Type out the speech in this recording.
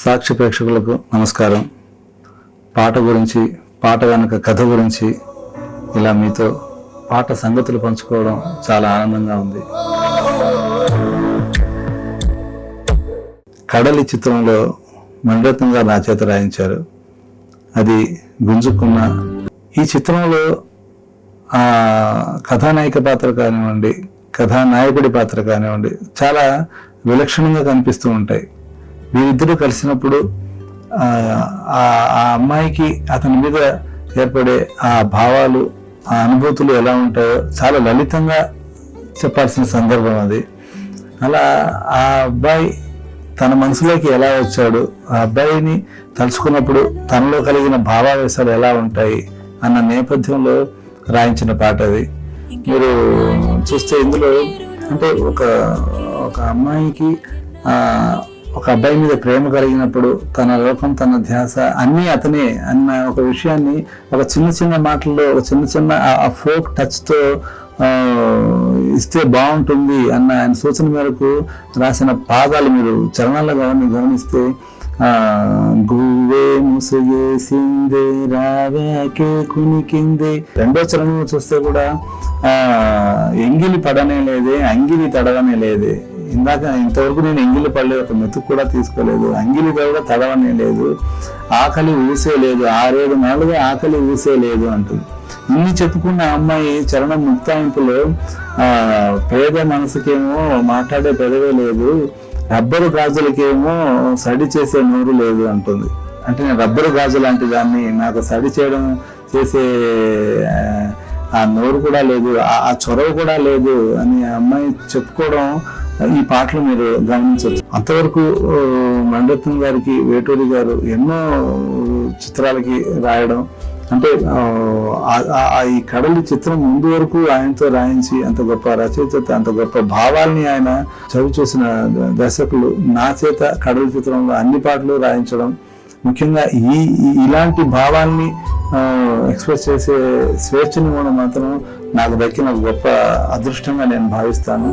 సాక్షి ప్రేక్షకులకు నమస్కారం. పాట గురించి, పాట వెనుక కథ గురించి ఇలా మీతో పాట సంగతులు పంచుకోవడం చాలా ఆనందంగా ఉంది. కడలి చిత్రంలో మణిరత్నం గారు నా చేత రాయించారు. అది గుంజుకున్న ఈ చిత్రంలో ఆ కథానాయిక పాత్ర కానివ్వండి, కథానాయకుడి పాత్ర కానివ్వండి చాలా విలక్షణంగా కనిపిస్తూ ఉంటాయి. వీరిద్దరూ కలిసినప్పుడు ఆ అమ్మాయికి అతని మీద ఏర్పడే ఆ భావాలు, ఆ అనుభూతులు ఎలా ఉంటాయో చాలా లలితంగా చెప్పాల్సిన సందర్భం అది. అలా ఆ అబ్బాయి తన మనసులోకి ఎలా వచ్చాడు, ఆ అబ్బాయిని తలుచుకున్నప్పుడు తనలో కలిగిన భావావేశాలు ఎలా ఉంటాయి అన్న నేపథ్యంలో రాయించిన పాట అది. మీరు చూస్తే ఇందులో అంటే ఒక అమ్మాయికి ఒక అబ్బాయి మీద ప్రేమ కలిగినప్పుడు తన లోకం, తన ధ్యాస అన్నీ అతనే అన్న ఒక విషయాన్ని ఒక చిన్న చిన్న మాటల్లో, ఒక చిన్న ఆ ఫోక్ టచ్తో ఇస్తే బాగుంటుంది అన్న ఆయన సూచన మేరకు రాసిన పాదాలు మీరు చరణాల్లో గమనిస్తే గువ్వే ముసుగేసిందే రావాకే కునికిందే. రెండో చరణం చూస్తే కూడా ఎంగిలి పడనే లేదే, అంగిలి తడవనే లేదే. ఇంతవరకు నేను ఎంగిలి పడలేదు, ఒక మెతుకు కూడా తీసుకోలేదు, అంగిలి కూడా తడవనే లేదు, ఆకలి ఊసే లేదు, 6-7 నెలలుగా ఆకలి ఊసే లేదు అంటుంది. ఇన్ని చెప్పుకున్న అమ్మాయి చరణం ముక్తాయింపులో పేద మనసుకేమో మాట్లాడే పెదవే లేదు, రబ్బరు గాజులకేమో సడి చేసే నోరు లేదు అంటుంది. అంటే నేను రబ్బరు గాజు లాంటి దాన్ని, నాకు సడి చేయడం చేసే ఆ నోరు కూడా లేదు, ఆ చొరవ కూడా లేదు అని ఆ అమ్మాయి చెప్పుకోవడం ఈ పాటలు మీరు గమనించవచ్చు. అంతవరకు మణిరత్నం గారికి వేటూరి గారు ఎన్నో చిత్రాలకి రాయడం, అంటే ఈ కడలి చిత్రం ముందు వరకు ఆయనతో రాయించి అంత గొప్ప రచయిత, అంత గొప్ప భావాల్ని ఆయన చవి చూసిన దర్శకులు నా చేత కడలి చిత్రంలో అన్ని పాటలు రాయించడం, ముఖ్యంగా ఇలాంటి భావాల్ని ఎక్స్ప్రెస్ చేసే స్వేచ్ఛని కూడా మాత్రం నాకు దక్కిన గొప్ప అదృష్టంగా నేను భావిస్తాను.